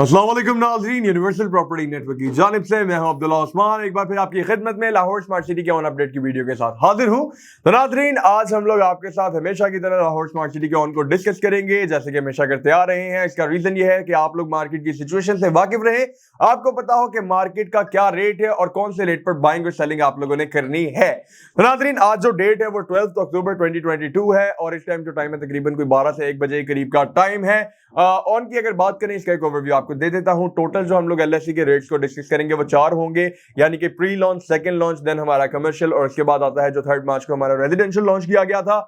अस्सलाम वालेकुम नाज़रीन, यूनिवर्सल प्रॉपर्टी नेटवर्क की जानिब से मैं हूं अब्दुल्ला उस्मान एक बार फिर आपकी खिदमत में लाहौर स्मार्ट सिटी के ऑन अपडेट की वीडियो के साथ हाजिर हूं। तो नाज़रीन, आज हम लोग आपके साथ हमेशा की तरह लाहौर स्मार्ट सिटी के ऑन को डिस्कस करेंगे, जैसे कि हमेशा करते आ रहे हैं। इसका रीजन ये है कि आप लोग मार्केट की सिचुएशन से वाकिफ रहे, आपको पता हो कि मार्केट का क्या रेट है और कौन से रेट पर बाइंग और सेलिंग आप लोगों ने करनी है। तो नाज़रीन, आज जो डेट है वो 12 अक्टूबर 2022 है और इस टाइम जो टाइम है तकरीबन कोई 12 से 1 बजे के करीब का टाइम है। ऑन की अगर बात करें, इसका एक ओवरव्यू आपको दे देता हूं। टोटल जो हम लोग एलएससी के रेट्स को डिस्कस करेंगे वो 4 होंगे, यानी कि pre launch, second launch, then हमारा कमर्शियल और उसके बाद आता है जो 3 मार्च को हमारा रेजिडेंशियल लॉन्च किया गया था।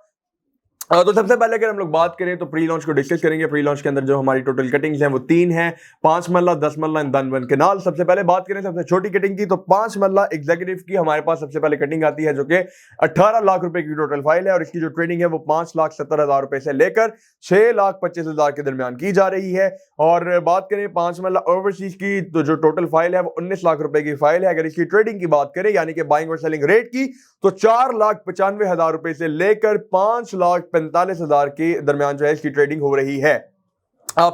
तो सबसे पहले अगर हम लोग बात करें तो प्री लॉन्च को डिस्कस करेंगे। प्री लॉन्च के अंदर जो हमारी टोटल कटिंग्स हैं वो 3 हैं, 5 मरला, 10 मरला एंड देन 1 केनाल। सबसे पहले बात करें सबसे छोटी कटिंग की, तो 5 मरला एग्जीक्यूटिव की हमारे पास सबसे पहले कटिंग आती है, जो कि 18 लाख रुपए की टोटल फाइल है और इसकी जो ट्रेडिंग है वो 5,70,000 रुपए से लेकर 6,25,000 के दरमियान की जा रही है। और बात करें 5 मरला ओवरसीज की, तो जो टोटल फाइल है वो 19 लाख रुपए की फाइल है। अगर इसकी ट्रेडिंग की बात करें, यानी कि बाइंग और सेलिंग रेट की, तो 4,95,000 रुपए से लेकर 5,45,000 के दरमियान जो है इसकी ट्रेडिंग हो रही है।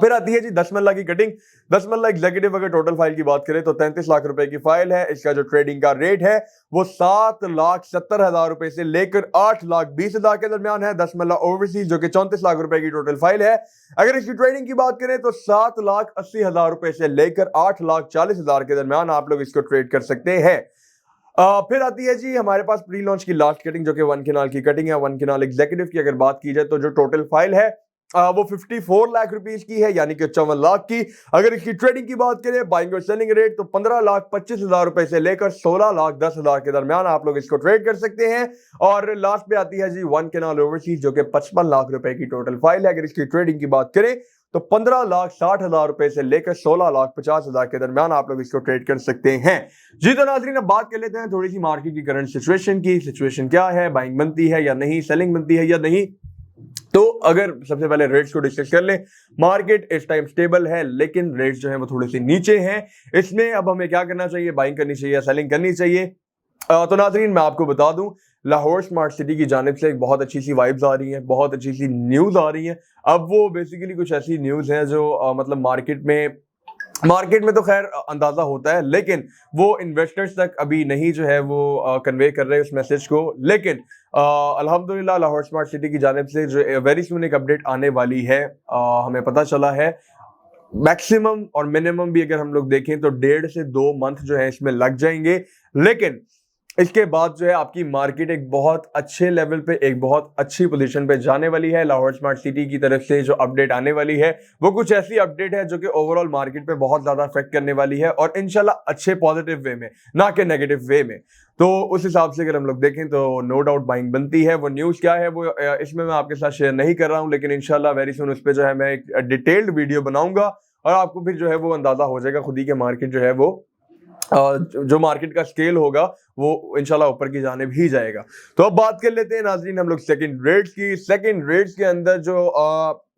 फिर आती है जी 10 मरला की कटिंग। 10 मरला एग्जीक्यूटिव अगर टोटल फाइल की बात करें तो 33 लाख रुपए की फाइल है। इसका जो ट्रेडिंग का रेट है वो 7,70,000 रुपए से लेकर 8,20,000 के दरमियान है। 10 मरला ओवरसीज जो कि 34 लाख रुपए की टोटल फाइल है, अगर इसकी ट्रेडिंग की बात करें तो 7,80,000 रुपए से लेकर 8,40,000 के दरमियान आप लोग इसको ट्रेड कर सकते हैं। फिर आती है जी हमारे पास प्री लॉन्च की लास्ट कटिंग, जो कि 1 केनाल की कटिंग है। 1 केनाल एग्जीक्यूटिव की अगर बात की जाए तो जो टोटल फाइल है वो 54 लाख रुपीस की है, यानी कि 54 लाख की। अगर इसकी ट्रेडिंग की बात करें, बाइंग और सेलिंग रेट, तो 15,25,000 रुपए से लेकर 16,10,000 के दरमियान आप लोग इसको ट्रेड कर सकते हैं। और लास्ट पे आती है जी 1 केनाल ओवरसीज, जो कि 55 लाख रुपए की टोटल फाइल है। अगर इसकी ट्रेडिंग की बात करें तो 15,60,000 रुपए से लेकर 16,50,000 के दरमियान आप लोग इसको ट्रेड कर सकते हैं। जी तो नाज़रीन, अब बात कर लेते हैं थोड़ी सी मार्केट की करंट सिचुएशन की। सिचुएशन क्या है, बाइंग बनती है या नहीं, सेलिंग बनती है या नहीं। तो अगर सबसे पहले रेट्स को डिस्कस कर लें, मार्केट इस टाइम स्टेबल है, लेकिन रेट्स जो है वो थोड़े से नीचे हैं। इसमें अब हमें क्या करना चाहिए, बाइंग करनी चाहिए या सेलिंग करनी चाहिए। तो नाज़रीन, मैं आपको बता दूं, लाहौर स्मार्ट सिटी की जानिब से एक बहुत अच्छी सी वाइब्स आ रही हैं, बहुत अच्छी सी न्यूज़ आ रही हैं। अब वो बेसिकली कुछ ऐसी न्यूज़ हैं जो मतलब मार्केट में तो खैर अंदाजा होता है, लेकिन वो इन्वेस्टर्स तक अभी नहीं जो है वो कन्वे कर रहे हैं उस मैसेज को। लेकिन अल्हम्दुलिल्लाह लाहौर स्मार्ट सिटी की जानिब से जो वेरी सून एक अपडेट आने वाली है, हमें पता चला है। मैक्सिमम और मिनिमम भी अगर हम लोग देखें तो 1.5 से 2 मंथ जो है इसमें लग जाएंगे, लेकिन इसके बाद जो है आपकी मार्केट एक बहुत अच्छे लेवल पे, एक बहुत अच्छी पोजीशन पे जाने वाली है। लाहौर स्मार्ट सिटी की तरफ से जो अपडेट आने वाली है वो कुछ ऐसी अपडेट है जो कि ओवरऑल मार्केट पे बहुत ज्यादा इफेक्ट करने वाली है, और इंशाल्लाह अच्छे पॉजिटिव वे में, ना कि नेगेटिव वे में। तो उस हिसाब से अगर हम लोग देखें तो नो डाउट बाइंग बनती है। वो न्यूज क्या है वो इसमें मैं आपके साथ शेयर नहीं कर रहा हूं, लेकिन इंशाल्लाह वेरी सुन उस पर जो है मैं एक डिटेल्ड वीडियो बनाऊंगा और आपको फिर जो है वो अंदाजा हो जाएगा खुद ही के मार्केट जो है वो जो मार्केट का स्केल होगा वो इंशाल्लाह ऊपर की जानिब ही जाएगा। तो अब बात कर लेते हैं नाज़रीन हम लोग सेकंड रेट्स की। सेकंड रेट्स के अंदर जो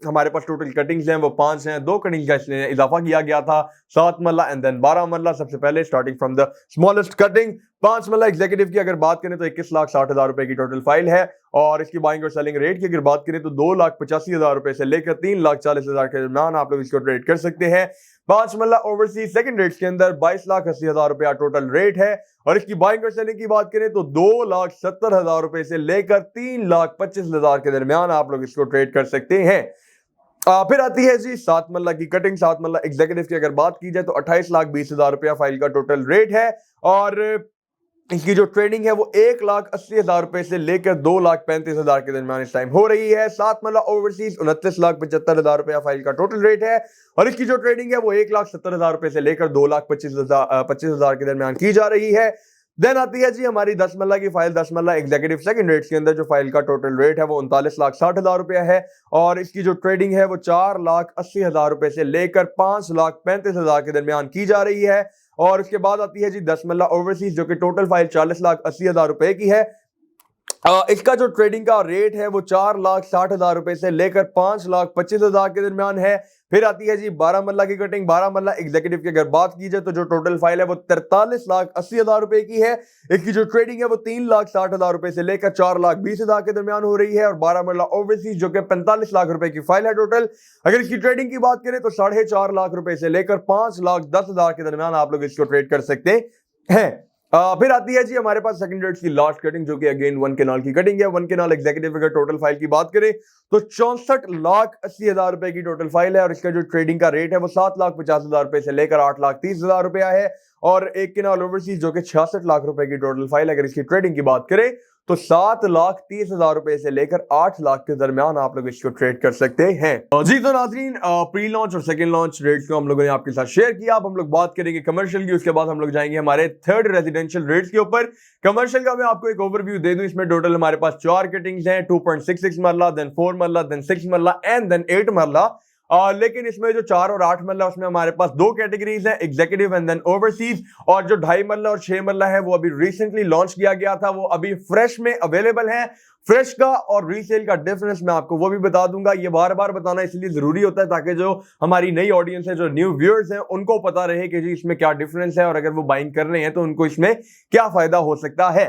हमारे पास टोटल कटिंग्स हैं वो 5 हैं। 2 कटिंग्स का इसलिए इजाफा किया गया था, 7 मरला एंड देन 12 मरला। सबसे पहले starting from the smallest cutting, 5 मरला एग्जीक्यूटिव की अगर बात करें तो 21,60,000 रुपए की टोटल फाइल है। और इसकी बाइंग और सेलिंग रेट की अगर बात करें तो 2,85,000 रुपए से लेकर 3,40,000 के दरमियान आप लोग इसको ट्रेड कर सकते हैं। 5 मरला ओवरसीज सेकंड रेट्स के अंदर 22,80,000 रुपया टोटल रेट है। और इसकी बाइंग और सेलिंग की बात करें तो 2,70,000 रुपए से लेकर 3,25,000 के दरमियान आप लोग इसको ट्रेड कर सकते हैं। फिर आती है जी 7 मरला की कटिंग। 7 मरला एग्जीक्यूटिव की अगर बात की जाए तो 28,20,000 रुपया फाइल का टोटल रेट है। और इसकी जो ट्रेडिंग है वो 1,80,000 रुपए से लेकर 2,35,000 के दरमियान इस टाइम हो रही है। 7 मरला ओवरसीज 29,75,000 रुपया फाइल का टोटल रेट है। और इसकी जो ट्रेडिंग है वो 1,70,000 रुपए से लेकर 2,25,000 के दरमियान की जा रही है। देन आती है जी हमारी 10 मरला की फाइल। 10 मरला एग्जीक्यूटिव सेकंड रेट्स के अंदर जो फाइल का टोटल रेट है वो 39,60,000 रुपया है। और इसकी जो ट्रेडिंग है वो 4,80,000 रुपए से लेकर 5,35,000 के दरमियान की जा रही है। और उसके बाद आती है जी 10 मरला ओवरसीज, जो कि टोटल फाइल 40,80,000 रुपए की है। इसका जो ट्रेडिंग का रेट है वो 4,60,000 रुपए से लेकर 5,25,000 के दरमियान है। फिर आती है जी 12 मल्ला की कटिंग। 12 मल्ला एग्जीक्यूटिव की अगर बात की जाए तो जो टोटल फाइल है वो 43,80,000 रुपए की है। इसकी जो ट्रेडिंग है वो 3,60,000 रुपए से लेकर 4,20,000 के दरमियान हो रही है। और 12 मल्ला ओवरसीज जो कि 45 लाख रुपए की फाइल है टोटल, अगर इसकी ट्रेडिंग की बात करें तो 4.5 लाख रुपए से लेकर 5,10,000 के दरमियान आप लोग इसको ट्रेड कर सकते हैं। फिर आती है जी हमारे पास सेकंड रेट्स की लास्ट कटिंग, जो कि अगेन 1 केनाल की कटिंग है। 1 केनाल एग्जीक्यूटिव अगर टोटल फाइल की बात करें तो 64,80,000 रुपए की टोटल फाइल है। और इसका जो ट्रेडिंग का रेट है वो 7,50,000 रुपए से लेकर 8,30,000 रुपया है। और 1 केनाल ओवरसीज जो कि 66 लाख रुपए की टोटल फाइल, अगर इसकी ट्रेडिंग की बात करें तो 7,30,000 रुपए से लेकर 8 लाख के दरमियान आप लोग इसको ट्रेड कर सकते हैं। जी तो नाज़रीन, प्री लॉन्च और सेकंड लॉन्च रेट्स को हम लोगों ने आपके साथ शेयर किया। अब हम लोग बात करेंगे कमर्शियल की, उसके बाद हम लोग जाएंगे हमारे थर्ड रेजिडेंशियल रेट्स के ऊपर। कमर्शियल का मैं आपको एक ओवरव्यू दे दूं। इसमें टोटल हमारे पास 4 कटिंग्स हैं, 2.66 मरला, देन 4 मरला, देन 6 मरला एंड देन 8 मरला। लेकिन इसमें जो 4 और 8 मरला उसमें हमारे पास 2 कैटेगरीज हैं, एग्जीक्यूटिव एंड देन ओवरसीज। और जो 2.5 मरला और 6 मरला है वो अभी रिसेंटली लॉन्च किया गया था, वो अभी फ्रेश में अवेलेबल है। फ्रेश का और रीसेल का डिफरेंस मैं आपको वो भी बता दूंगा। ये बार बार बताना इसलिए जरूरी होता है ताकि जो हमारी नई ऑडियंस है, जो न्यू व्यूअर्स हैं, उनको पता रहे कि जी इसमें क्या डिफरेंस है और अगर वो बाइंग कर रहे हैं तो उनको इसमें क्या फायदा हो सकता है।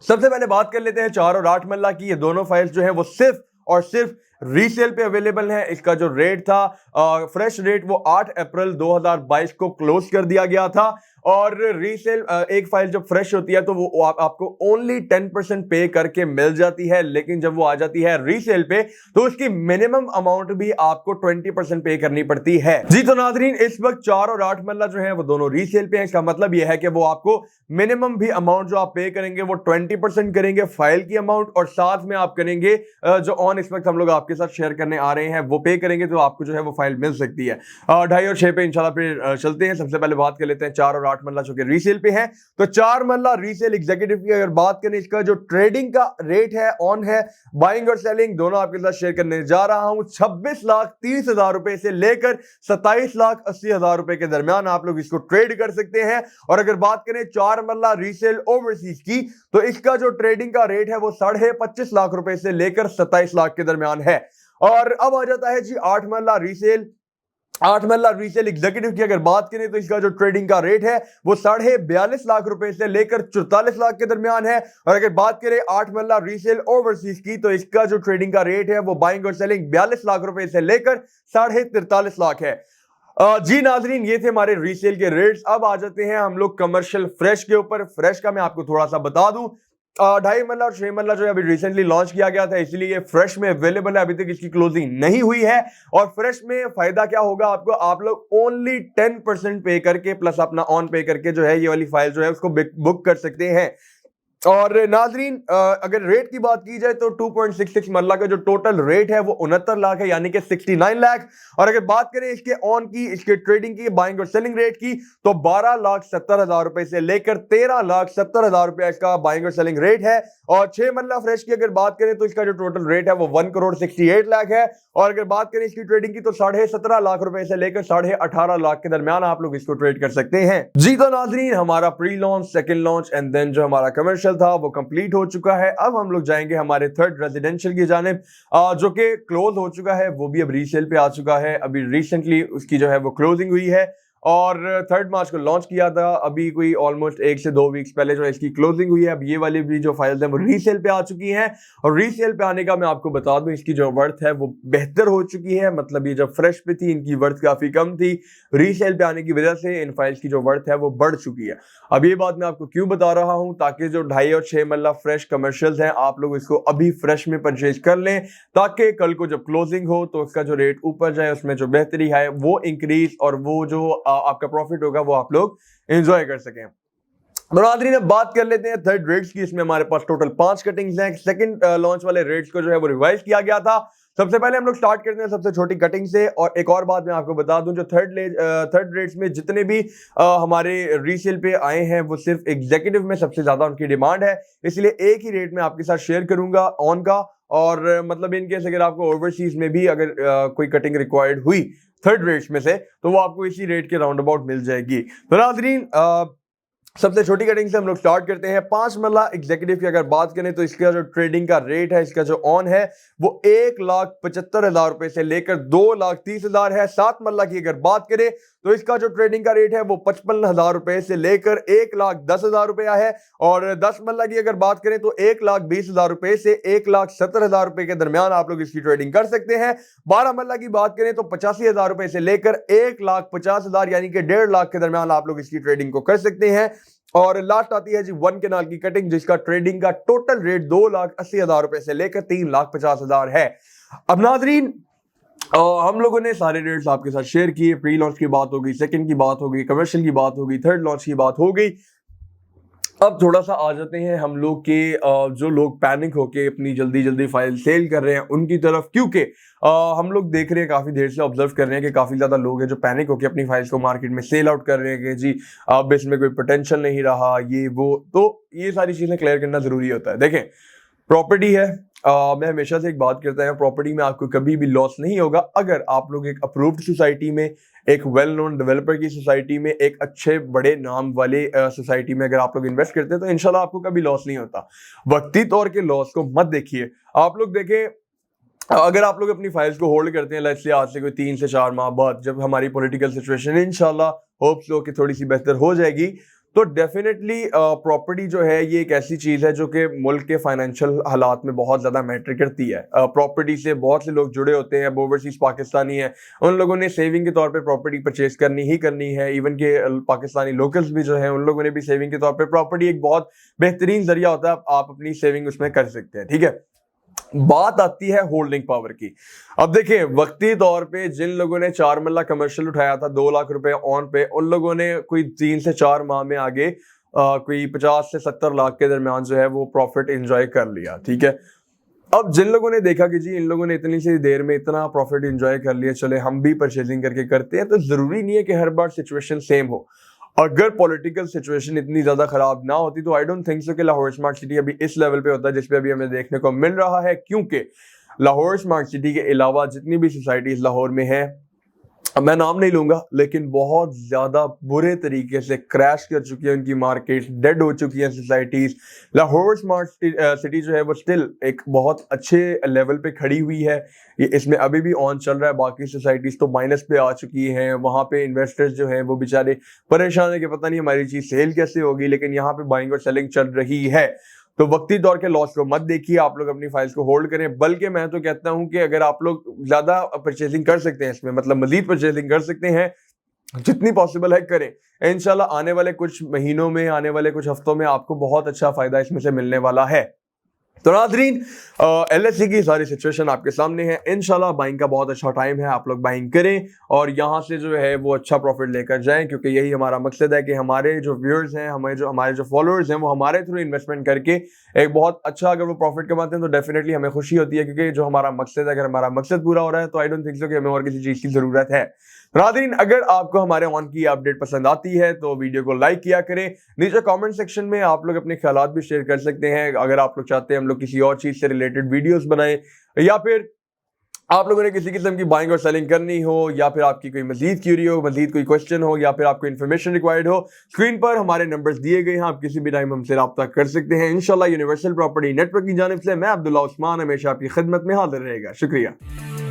सबसे पहले बात कर लेते हैं 4 और 8 मरला की। ये दोनों फाइल्स जो है वो सिर्फ और सिर्फ रीसेल पे अवेलेबल है। इसका जो रेट था फ्रेश रेट वो 8 अप्रैल 2022 को क्लोज कर दिया गया था। और रीसेल एक फाइल जब फ्रेश होती है तो वो आपको ओनली 10% पे करके मिल जाती है, लेकिन जब वो आ जाती है रीसेल पे तो उसकी मिनिमम अमाउंट भी आपको 20% पे करनी पड़ती है। जी तो नाज़रीन, इस वक्त 4 और 8 मरला जो है वो दोनों रीसेल पे हैं। इसका मतलब यह है कि वो आपको मिनिमम भी अमाउंट जो आप पे करेंगे वो 20% करेंगे फाइल की अमाउंट, और साथ में आप करेंगे जो ऑन इस वक्त हम लोग आपके साथ शेयर करने आ रहे हैं वो पे करेंगे तो आपको जो है वो फाइल मिल सकती है। 2.5 और 6 पे इंशाल्लाह फिर चलते हैं। सबसे पहले बात कर लेते हैं 4 और 8 मरला जो कि रीसेल पे है। तो 4 मरला रीसेल एग्जीक्यूटिव की अगर बात करें, इसका जो ट्रेडिंग का रेट है, ऑन है, बाइंग और सेलिंग दोनों आपके साथ शेयर करने जा रहा हूं। 26,30,000 रुपए से लेकर 27,80,000 रुपए के दरमियान आप लोग इसको ट्रेड कर सकते हैं। और अगर बात करें 4 मरला रीसेल ओवरसीज की तो इसका जो ट्रेडिंग का रेट है वो 25.5 लाख रुपए से लेकर 27 लाख के दरमियान है। और अब आ जाता है जी 8 मरला रीसेल। 8 मरला रीसेल एग्जीक्यूटिव की अगर बात करें तो इसका जो ट्रेडिंग का रेट है वो 42.5 लाख रुपए से लेकर 44 लाख के दरमियान है। और अगर बात करें 8 मरला रीसेल ओवरसीज की तो इसका जो ट्रेडिंग का रेट है वो बाइंग और सेलिंग 42 लाख रुपए से लेकर 43.5 लाख है। जी नाजरीन, ये थे हमारे रीसेल के रेट्स। अब आ जाते हैं हम लोग कमर्शियल फ्रेश के ऊपर। फ्रेश का मैं आपको थोड़ा सा बता दूं, 2.5 मरला और 6 मरला जो है अभी रिसेंटली लॉन्च किया गया था, इसलिए ये फ्रेश में अवेलेबल है। अभी तक इसकी क्लोजिंग नहीं हुई है। और फ्रेश में फायदा क्या होगा आपको, आप लोग ओनली 10% पे करके प्लस अपना ऑन पे करके जो है ये वाली फाइल जो है उसको बुक कर सकते हैं। और नाजरीन, अगर रेट की बात की जाए तो 2.66 मरला का जो टोटल रेट है वो 69 लाख है, यानी कि 69 लाख। और अगर बात करें इसके ऑन की, इसके ट्रेडिंग की, बाइंग और सेलिंग रेट की तो 12,70,000 रुपए से लेकर 13,70,000 रुपए इसका बाइंग और सेलिंग रेट है। और 6 मरला फ्रेश की अगर बात करें तो इसका जो टोटल रेट है वो 1,68 लाख है। और अगर बात करें इसकी ट्रेडिंग की तो 17.5 लाख रुपए से लेकर 18.5 लाख के दरमियान आप लोग इसको ट्रेड कर सकते हैं। जी तो नाजरीन, हमारा pre launch, second launch and then जो हमारा कमर्शियल था वो कंप्लीट हो चुका है। अब हम लोग जाएंगे हमारे थर्ड रेजिडेंशियल की जानिब, जो कि क्लोज हो चुका है, वो भी अब रीसेल पे आ चुका है। अभी रिसेंटली उसकी जो है वो क्लोजिंग हुई है और 3 मार्च को लॉन्च किया था। अभी कोई ऑलमोस्ट 1 से 2 वीक्स पहले जो इसकी क्लोजिंग हुई है। अब ये वाली भी जो फाइल्स हैं वो रीसेल पे आ चुकी हैं। और रीसेल पे आने का मैं आपको बता दूं, इसकी जो वर्थ है वो बेहतर हो चुकी है। मतलब ये जब फ्रेश पे थी इनकी वर्थ काफी कम थी, रीसेल पे आने की वजह से इन फाइल्स की जो वर्थ है वो बढ़ चुकी है। अब ये बात मैं आपको क्यों बता रहा हूँ, ताकि जो 2.5 और 6 मरला फ्रेश कमर्शियल्स हैं आप लोग इसको अभी फ्रेश में परचेज कर लें, ताकि कल को जब क्लोजिंग हो तो उसका जो रेट ऊपर जाए, उसमें जो बेहतरी है वो इंक्रीज और वो जो आपका प्रॉफिट होगा वो आप लोग एंजॉय कर सकें। नाज़रीन, अब बात कर लेते हैं थर्ड रेट्स की। इसमें हमारे पास टोटल 5 कटिंग्स हैं। सेकंड लॉन्च वाले रेट्स को जो है वो रिवाइज किया गया था। सबसे पहले हम लोग स्टार्ट करते हैं सबसे छोटी कटिंग से। और एक और बात मैं आपको बता दूं, जो थर्ड रेट्स में जितने भी हमारे रीसेल पे आए हैं वो सिर्फ एग्जीक्यूटिव में सबसे ज्यादा उनकी डिमांड है, इसलिए एक ही रेट में आपके साथ शेयर करूंगा ऑन का। और मतलब इनकेस अगर आपको ओवरसीज में भी अगर कोई कटिंग रिक्वायर्ड हुई थर्ड रेट्स में से तो वो आपको इसी रेट के राउंड अबाउट मिल जाएगी। तो नाज़रीन, सबसे छोटी कटिंग से हम लोग स्टार्ट करते हैं। 5 मल्ला एग्जीक्यूटिव की अगर बात करें तो इसका जो ट्रेडिंग का रेट है, इसका जो ऑन है वो 1,75,000 रुपए से लेकर 2,30,000 है। 7 मल्ला की अगर बात करें तो इसका जो ट्रेडिंग का रेट है वो 55,000 रुपए से लेकर 1,10,000 रुपया है। और 10 मल्ला की अगर बात करें तो 1,20,000 रुपए से 1,70,000 रुपए के दरमियान आप लोग इसकी ट्रेडिंग कर सकते हैं। 12 मल्ला की बात करें तो 85,000 रुपए से लेकर 1,50,000 यानी कि 1.5 लाख के दरमियान आप लोग इसकी ट्रेडिंग को कर सकते हैं। और लास्ट आती है जी 1 केनाल की कटिंग, जिसका ट्रेडिंग का टोटल रेट 2,80,000 रुपए से लेकर 3,50,000 है। अब नाजरीन, हम लोगों ने सारे रेट्स आपके साथ शेयर किए। प्री लॉन्च की बात हो गई, सेकंड की बात हो गई, कमर्शियल की बात हो गई, थर्ड लॉन्च की बात हो गई। अब थोड़ा सा आ जाते हैं हम लोग के जो लोग पैनिक होके अपनी जल्दी जल्दी फाइल सेल कर रहे हैं उनकी तरफ, क्योंकि हम लोग देख रहे हैं, काफी देर से ऑब्जर्व कर रहे हैं कि काफी ज्यादा लोग हैं जो पैनिक होके अपनी फाइल्स को मार्केट में सेल आउट कर रहे हैं कि जी अब इसमें कोई पोटेंशियल नहीं रहा, ये वो। तो ये सारी चीजें क्लियर करना जरूरी होता है। देखें, प्रॉपर्टी है, मैं हमेशा से एक बात करता हूँ, प्रॉपर्टी में आपको कभी भी लॉस नहीं होगा अगर आप लोग एक अप्रूव्ड सोसाइटी में, एक वेल नोन डेवलपर की सोसाइटी में, एक अच्छे बड़े नाम वाले सोसाइटी में अगर आप लोग इन्वेस्ट करते हैं तो इंशाल्लाह आपको कभी लॉस नहीं होता। वक्ती तौर के लॉस को मत देखिए। आप लोग देखें, अगर आप लोग अपनी फाइल्स को होल्ड करते हैं, लेट्स से आज से कोई 3 से 4 माह बाद जब हमारी पॉलिटिकल सिचुएशन इंशाल्लाह होप्स लो कि थोड़ी सी बेहतर हो जाएगी, तो डेफिनेटली प्रॉपर्टी जो है ये एक ऐसी चीज है जो कि मुल्क के फाइनेंशियल हालात में बहुत ज्यादा मैटर करती है। प्रॉपर्टी से बहुत से लोग जुड़े होते हैं, ओवरसीज पाकिस्तानी है, उन लोगों ने सेविंग के तौर पे प्रॉपर्टी परचेज करनी ही करनी है। इवन के पाकिस्तानी लोकल्स भी जो है उन लोगों ने भी सेविंग के तौर पे, प्रॉपर्टी एक बहुत बेहतरीन जरिया होता है, आप अपनी सेविंग उसमें कर सकते हैं। ठीक है, बात आती है होल्डिंग पावर की। अब देखिए, वक्ती तौर पे जिन लोगों ने 4 मल्ला कमर्शियल उठाया था 2 लाख रुपए ऑन पे, उन लोगों ने कोई 3 से 4 माह में आगे कोई 50 से 70 लाख के दरमियान जो है वो प्रॉफिट एंजॉय कर लिया। ठीक है, अब जिन लोगों ने देखा कि जी इन लोगों ने इतनी सी देर में इतना प्रॉफिट एंजॉय कर लिया, चले हम भी परचेजिंग करके करते हैं, तो जरूरी नहीं है कि हर बार सिचुएशन सेम हो। अगर पॉलिटिकल सिचुएशन इतनी ज्यादा खराब ना होती तो आई डोंट थिंक सो कि लाहौर स्मार्ट सिटी अभी इस लेवल पे होता है जिस पे अभी हमें देखने को मिल रहा है। क्योंकि लाहौर स्मार्ट सिटी के अलावा जितनी भी सोसाइटीज लाहौर में है, अब मैं नाम नहीं लूंगा, लेकिन बहुत ज्यादा बुरे तरीके से क्रैश कर चुकी है उनकी मार्केट, डेड हो चुकी है सोसाइटीज। लाहौर स्मार्ट सिटी जो है वो स्टिल एक बहुत अच्छे लेवल पे खड़ी हुई है, ये इसमें अभी भी ऑन चल रहा है। बाकी सोसाइटीज तो माइनस पे आ चुकी हैं, वहां पे इन्वेस्टर्स जो हैं वो बेचारे परेशान है कि पता नहीं हमारी चीज सेल कैसे होगी, लेकिन यहाँ पे बाइंग और सेलिंग चल रही है। तो वक्ती तौर के लॉस को मत देखिए, आप लोग अपनी फाइल्स को होल्ड करें। बल्कि मैं तो कहता हूं कि अगर आप लोग ज्यादा परचेजिंग कर सकते हैं इसमें, मतलब मजीद परचेजिंग कर सकते हैं, जितनी पॉसिबल है करें। इंशाल्लाह आने वाले कुछ महीनों में, आने वाले कुछ हफ्तों में आपको बहुत अच्छा फायदा इसमें से मिलने वाला है। तो नाज़रीन, LSE की सारी सिचुएशन आपके सामने है। इंशाल्लाह बाइंग का बहुत अच्छा टाइम है, आप लोग बाइंग करें और यहाँ से जो है वो अच्छा प्रॉफिट लेकर जाएं, क्योंकि यही हमारा मकसद है कि हमारे जो व्यूअर्स हैं, हमारे जो फॉलोअर्स हैं, वो हमारे थ्रू इन्वेस्टमेंट करके एक बहुत अच्छा अगर वो प्रॉफिट कमाते हैं तो डेफिनेटली हमें खुशी होती है, क्योंकि जो हमारा मकसद है, अगर हमारा मकसद पूरा हो रहा है तो आई डोंट थिंक सो कि हमें और किसी चीज़ की ज़रूरत है। नाज़रीन, अगर आपको हमारे ऑन की अपडेट पसंद आती है तो वीडियो को लाइक किया करें। नीचे कमेंट सेक्शन में आप लोग अपने ख्यालात भी शेयर कर सकते हैं। अगर आप लोग चाहते हैं हम लोग किसी और चीज़ से रिलेटेड वीडियोस बनाएं, या फिर आप लोगों ने किसी किस्म की बाइंग और सेलिंग करनी हो, या फिर आपकी कोई मजीद क्यूरी हो, मजीद कोई क्वेश्चन हो, या फिर आपको इन्फॉर्मेशन रिक्वायर्ड हो, स्क्रीन पर हमारे नंबर्स दिए गए हैं, आप किसी भी टाइम हमसे रब्ता कर सकते हैं। इंशाल्लाह यूनिवर्सल प्रॉपर्टी नेटवर्क की जानिब से मैं अब्दुल्ला उस्मान हमेशा आपकी खिदमत में हाजिर रहेगा। शुक्रिया।